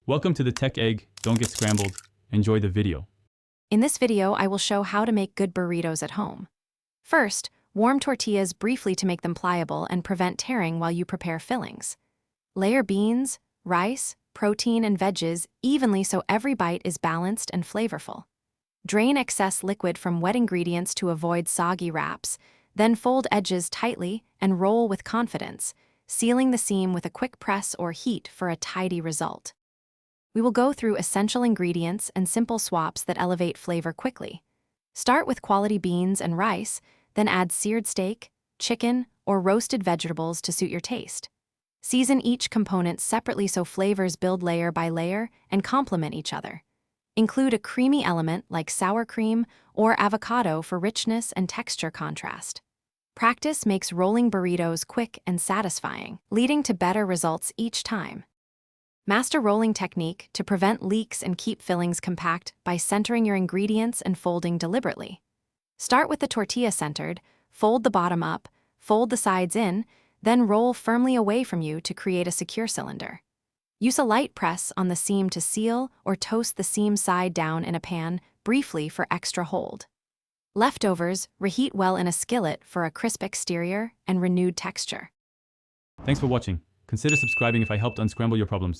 Welcome to the Tech Egg. Don't get scrambled. Enjoy the video. In this video, I will show how to make good burritos at home. First, warm tortillas briefly to make them pliable and prevent tearing while you prepare fillings. Layer beans, rice, protein, and veggies evenly so every bite is balanced and flavorful. Drain excess liquid from wet ingredients to avoid soggy wraps, then fold edges tightly and roll with confidence, sealing the seam with a quick press or heat for a tidy result. We will go through essential ingredients and simple swaps that elevate flavor quickly. Start with quality beans and rice, then add seared steak, chicken, or roasted vegetables to suit your taste. Season each component separately so flavors build layer by layer and complement each other. Include a creamy element like sour cream or avocado for richness and texture contrast. Practice makes rolling burritos quick and satisfying, leading to better results each time. Master rolling technique to prevent leaks and keep fillings compact by centering your ingredients and folding deliberately. Start with the tortilla centered, fold the bottom up, fold the sides in, then roll firmly away from you to create a secure cylinder. Use a light press on the seam to seal or toast the seam side down in a pan briefly for extra hold. Leftovers, reheat well in a skillet for a crisp exterior and renewed texture. Thanks for watching. Consider subscribing if I helped unscramble your problems.